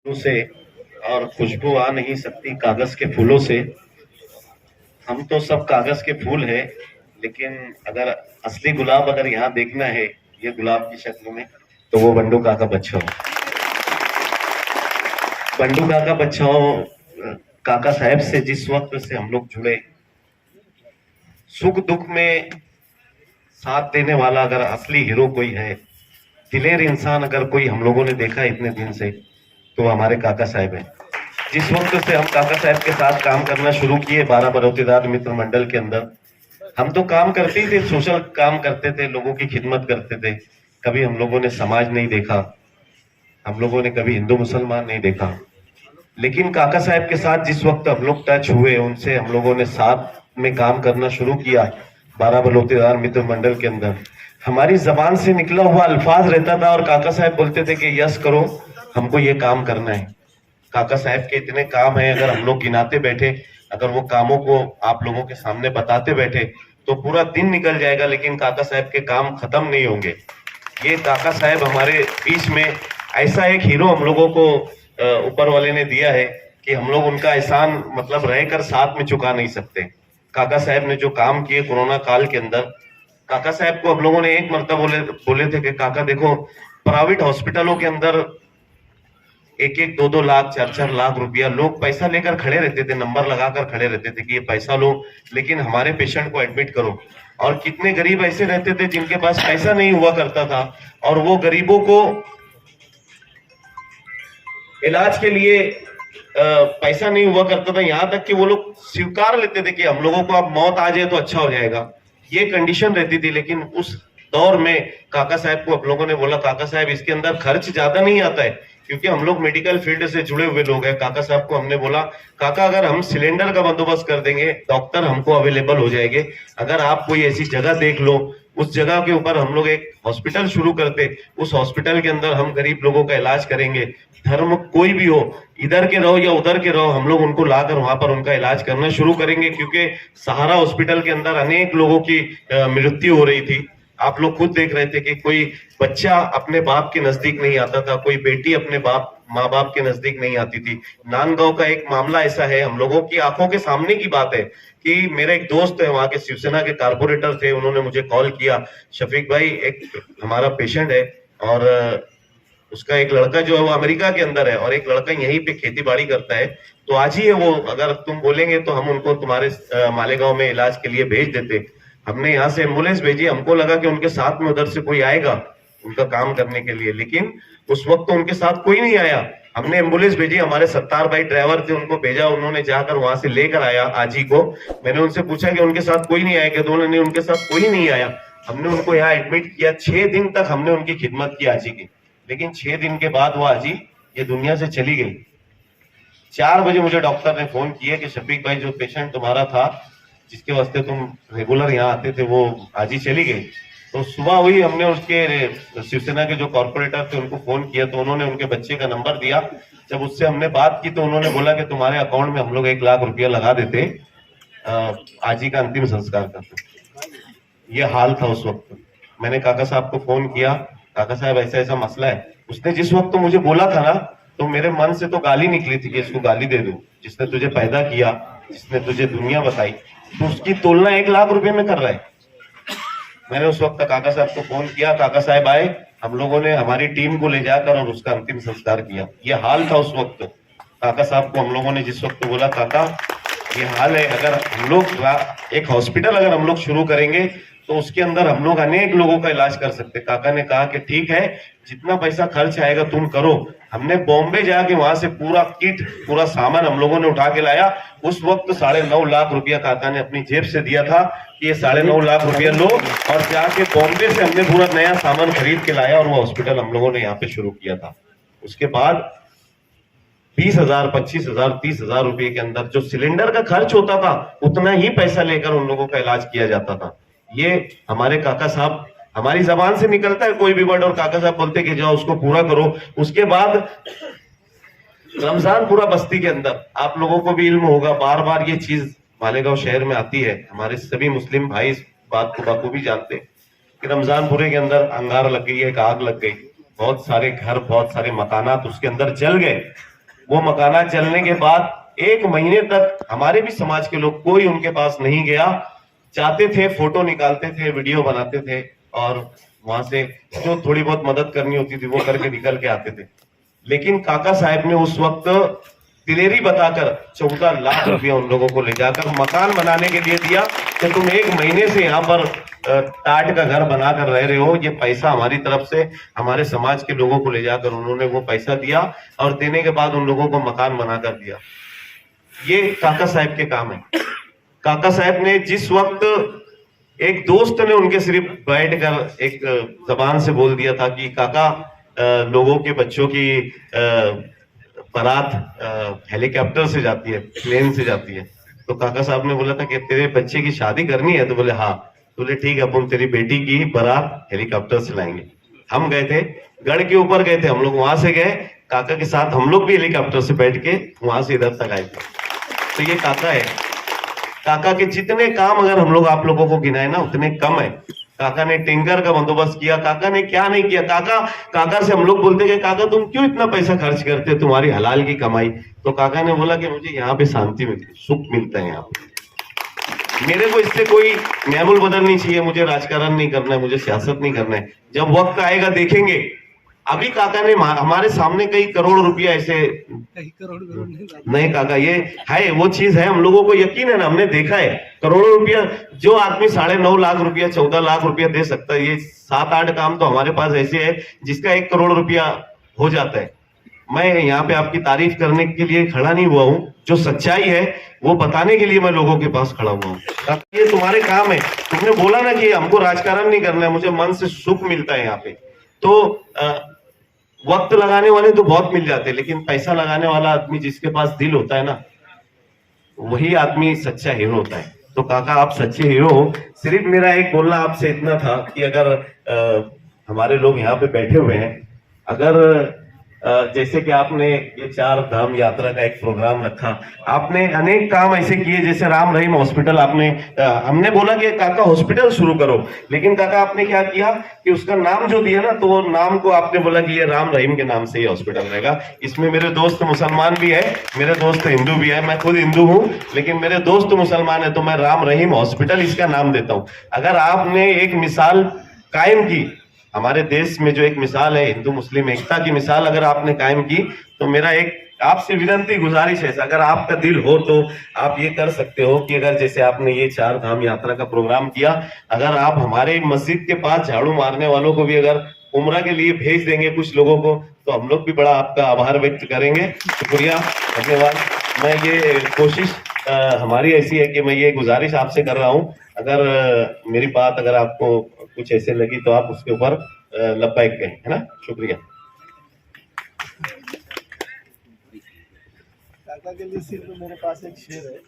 फूलों से और खुशबू आ नहीं सकती कागज के फूलों से। हम तो सब कागज के फूल है, लेकिन अगर असली गुलाब अगर यहाँ देखना है ये गुलाब की शक्ल में, तो वो बंडू काका बच्चा हो। बंडू काका बच्चा हो। काका साहब से जिस वक्त से हम लोग जुड़े, सुख दुख में साथ देने वाला अगर असली हीरो कोई है, दिलेर इंसान अगर कोई हम लोगों ने देखा इतने दिन से, तो हमारे काका साहब है। जिस वक्त से हम काका साहब के साथ काम करना शुरू किए 12 बरोतीदार मित्र मंडल के अंदर, हम तो काम करते ही थे, सोशल काम करते थे, लोगों की खिदमत करते थे। कभी हम लोगों ने समाज नहीं देखा, हम लोगों ने कभी हिंदू मुसलमान नहीं देखा। लेकिन काका साहब के साथ जिस वक्त हम लोग टच हुए, उनसे हम लोगों ने साथ में काम करना शुरू किया 12 बलोतेदार मित्र मंडल के अंदर, हमारी जबान से निकला हुआ अल्फाज रहता था और काका साहब बोलते थे कि यस करो, हमको ये काम करना है। काका साहब के इतने काम है, अगर हम लोग गिनाते बैठे, अगर वो कामों को आप लोगों के सामने बताते बैठे तो पूरा दिन निकल जाएगा, लेकिन काका साहब के काम खत्म नहीं होंगे। ये काका साहब हमारे बीच में ऐसा एक हीरो हम लोगों को ऊपर वाले ने दिया है कि हम लोग उनका एहसान मतलब रहकर साथ में चुका नहीं सकते। काका साहब ने जो काम किए कोरोना काल के अंदर, काका साहब को हम लोगों ने एक मर्तबा बोले थे कि काका देखो, प्राइवेट हॉस्पिटलों के अंदर 1-1, 2-2 लाख, 4-4 लाख रुपया लोग पैसा लेकर खड़े रहते थे, नंबर लगाकर खड़े रहते थे कि ये पैसा लो, लेकिन हमारे पेशेंट को एडमिट करो। और कितने गरीब ऐसे रहते थे जिनके पास पैसा नहीं हुआ करता था, और वो गरीबों को इलाज के लिए पैसा नहीं हुआ करता था, यहां तक कि वो लोग स्वीकार लेते थे कि हम लोगों को अब मौत आ जाए तो अच्छा हो जाएगा, ये कंडीशन रहती थी। लेकिन उस दौर में काका साहब को हम लोगों ने बोला, काका साहब इसके अंदर खर्च ज्यादा नहीं आता है, क्योंकि हम लोग मेडिकल फील्ड से जुड़े हुए लोग हैं। काका साहब को हमने बोला, काका अगर हम सिलेंडर का बंदोबस्त कर देंगे, डॉक्टर हमको अवेलेबल हो जाएंगे, अगर आप कोई ऐसी जगह देख लो, उस जगह के ऊपर हम लोग एक हॉस्पिटल शुरू करते, उस हॉस्पिटल के अंदर हम गरीब लोगों का इलाज करेंगे, धर्म कोई भी हो, इधर के रहो या उधर के रहो, हम लोग उनको लाकर वहां पर उनका इलाज करना शुरू करेंगे। क्योंकि सहारा हॉस्पिटल के अंदर अनेक लोगों की मृत्यु हो रही थी। आप लोग खुद देख रहे थे कि कोई बच्चा अपने बाप के नजदीक नहीं आता था, कोई बेटी अपने माँ बाप के नजदीक नहीं आती थी। नांदगांव का एक मामला ऐसा है, हम लोगों की आंखों के सामने की बात है कि मेरे एक दोस्त है, वहां के शिवसेना के कारपोरेटर थे, उन्होंने मुझे कॉल किया, शफीक भाई एक हमारा पेशेंट है और उसका एक लड़का जो है वो अमेरिका के अंदर है और एक लड़का यहीं पे खेती बाड़ी करता है, तो आज ही है वो, अगर तुम बोलेंगे तो हम उनको तुम्हारे मालेगांव में इलाज के लिए भेज देते। हमने यहाँ से एम्बुलेंस भेजी, हमको लगा कि उनके साथ में उधर से कोई आएगा उनका काम करने के लिए, लेकिन उस वक्त तो उनके साथ कोई नहीं आया। हमने एम्बुलेंस भेजी, हमारे सत्तार भाई ड्राइवर थे, उनको भेजा, उन्होंने जाकर वहां से लेकर आया आज ही को। मैंने उनसे पूछा कि उनके साथ कोई नहीं आया क्या, तो उन्होंने उनके साथ कोई नहीं आया। हमने उनको यहाँ एडमिट किया, 6 दिन तक हमने उनकी खिदमत की आजी की, लेकिन 6 दिन के बाद वो आजी ये दुनिया से चली गई। 4 बजे मुझे डॉक्टर ने फोन किया कि शफीक भाई जो पेशेंट तुम्हारा था, जिसके वास्ते तुम रेगुलर यहाँ आते थे, वो आज ही चली गई। तो सुबह हुई, हमने उसके शिवसेना के जो कॉर्पोरेटर थे उनको फोन किया, तो उन्होंने उनके बच्चे का नंबर दिया। जब उससे हमने बात की तो उन्होंने बोला कि तुम्हारे अकाउंट में हम लोग 1 लाख रुपया लगा देते, आज ही का अंतिम संस्कार करते। ये हाल था उस वक्त। मैंने काका साहब को फोन किया, काका साहब ऐसा ऐसा मसला है। उसने जिस वक्त तो मुझे बोला था ना, तो मेरे मन से तो गाली निकली थी कि इसको गाली दे दूं, जिसने तुझे पैदा किया, जिसने तुझे दुनिया बताई, तो उसकी तुलना 1 लाख रुपए में कर रहा है। मैंने उस वक्त काका साहब को फोन किया, काका साहब आए, हम लोगों ने हमारी टीम को ले जाकर और उसका अंतिम संस्कार किया। ये हाल था उस वक्त। काका साहब को हम लोगों ने जिस वक्त बोला, काका ये हाल है, अगर हम लोग एक हॉस्पिटल अगर हम लोग शुरू करेंगे तो उसके अंदर हम लोग अनेक लोगों का इलाज कर सकते। काका ने कहा कि ठीक है, जितना पैसा खर्च आएगा तुम करो। हमने बॉम्बे जाके वहां से पूरा किट, पूरा सामान हम लोगों ने उठा के लाया। उस वक्त 9.5 लाख रुपया काका ने अपनी जेब से दिया था कि ये 9.5 लाख रुपया लो, और जाके बॉम्बे से हमने पूरा नया सामान खरीद के लाया और वो हॉस्पिटल हम लोगों ने यहाँ पे शुरू किया था। उसके बाद 20,000, 25,000, 30,000 रुपए के अंदर जो सिलेंडर का खर्च होता था, उतना ही पैसा लेकर उन लोगों का इलाज किया जाता था। ये हमारे काका साहब, हमारी जबान से निकलता है कोई भी वर्ड और काका साहब बोलते कि जाओ उसको पूरा करो। उसके बाद रमजान पूरा बस्ती के अंदर, आप लोगों को भी इल्म होगा, बार बार ये चीज मालेगांव शहर में आती है, हमारे सभी मुस्लिम भाई इस बात को बखूबी जानते हैं कि रमजानपुरे के अंदर अंगार लग गई, एक आग लग गई, बहुत सारे घर, बहुत सारे मकानात उसके अंदर जल गए। वो मकानात जलने के बाद 1 महीने तक हमारे भी समाज के लोग कोई उनके पास नहीं गया। जाते थे, फोटो निकालते थे, वीडियो बनाते थे और वहां से जो थोड़ी बहुत मदद करनी होती थी वो करके निकल के आते थे। लेकिन काका साहब ने उस वक्त दिलेरी बताकर 14 लाख रुपया उन लोगों को ले जाकर मकान बनाने के लिए दिया कि तुम 1 महीने से यहाँ पर टाट का घर बनाकर रह रहे हो, ये पैसा हमारी तरफ से हमारे समाज के लोगों को ले जाकर उन्होंने वो पैसा दिया और देने के बाद उन लोगों को मकान बनाकर दिया। ये काका साहब के काम है। काका साहब ने जिस वक्त एक दोस्त ने उनके सिर्फ बैठकर एक जबान से बोल दिया था कि काका लोगों के बच्चों की बारात हेलीकॉप्टर से जाती है, प्लेन से जाती है, तो काका साहब ने बोला था कि तेरे बच्चे की शादी करनी है, तो बोले हाँ, तो बोले ठीक है, अपन तेरी बेटी की बारात हेलीकॉप्टर से लाएंगे। हम गए थे, गढ़ के ऊपर गए थे हम लोग, वहां से गए काका के साथ, हम लोग भी हेलीकॉप्टर से बैठ के वहां से इधर तक आए थे। तो ये काका है। काका के जितने काम अगर हम लोग आप लोगों को गिनाए ना उतने कम है। काका ने टेंकर का बंदोबस्त किया, काका ने क्या नहीं किया। काका से हम लोग बोलते कि काका तुम क्यों इतना पैसा खर्च करते, तुम्हारी हलाल की कमाई। तो काका ने बोला कि मुझे यहाँ पे शांति मिलती, सुख मिलता है यहाँ पे, मेरे को इससे कोई माहौल बदलनी चाहिए, मुझे राजकारण नहीं करना है, मुझे सियासत नहीं करना है। जब वक्त आएगा देखेंगे। अभी काका ने हमारे सामने कई करोड़ रुपया ऐसे नहीं काका, ये है वो चीज है, हम लोगों को यकीन है ना, हमने देखा है करोड़ों रुपया जो आदमी 9.5 लाख रुपया 14 लाख रुपया दे सकता है, ये 7-8 काम तो हमारे पास ऐसे है जिसका 1 करोड़ रुपया हो जाता है। मैं यहाँ पे आपकी तारीफ करने के लिए खड़ा नहीं हुआ हूँ, जो सच्चाई है वो बताने के लिए मैं लोगों के पास खड़ा हुआ हूँ। ये तुम्हारे काम है, तुमने बोला ना कि हमको राजकारण नहीं करना है, मुझे मन से सुख मिलता है यहाँ पे। तो वक्त लगाने वाले तो बहुत मिल जाते हैं, लेकिन पैसा लगाने वाला आदमी जिसके पास दिल होता है ना, वही आदमी सच्चा हीरो होता है। तो काका आप सच्चे हीरो हो। सिर्फ मेरा एक बोलना आपसे इतना था कि अगर हमारे लोग यहाँ पे बैठे हुए हैं, अगर जैसे कि आपने ये 4 धाम यात्रा का एक प्रोग्राम रखा, आपने अनेक काम ऐसे किए, जैसे राम रहीम हॉस्पिटल आपने हमने बोला कि काका हॉस्पिटल शुरू करो, लेकिन काका आपने क्या किया कि उसका नाम जो दिया ना, तो वो नाम को आपने बोला कि ये राम रहीम के नाम से ही हॉस्पिटल रहेगा। इसमें मेरे दोस्त मुसलमान भी है, मेरे दोस्त हिंदू भी है, मैं खुद हिंदू हूँ, लेकिन मेरे दोस्त मुसलमान है, तो मैं राम रहीम हॉस्पिटल इसका नाम देता हूँ। अगर आपने एक मिसाल कायम की, हमारे देश में जो एक मिसाल है हिंदू मुस्लिम एकता की मिसाल अगर आपने कायम की, तो मेरा एक आपसे विनंती गुजारिश है, अगर आपका दिल हो तो आप ये कर सकते हो कि अगर जैसे आपने ये 4 धाम यात्रा का प्रोग्राम किया, अगर आप हमारे मस्जिद के पास झाड़ू मारने वालों को भी अगर उम्रा के लिए भेज देंगे कुछ लोगों को, तो हम लोग भी बड़ा आपका आभार व्यक्त करेंगे। शुक्रिया, धन्यवाद। मैं ये कोशिश हमारी ऐसी है कि मैं ये गुजारिश आपसे कर रहा हूँ, अगर मेरी बात अगर आपको कुछ ऐसे लगी तो आप उसके ऊपर लब्बैक कहें, है ना। शुक्रिया। काका के लिए सिर्फ मेरे पास एक शेर है।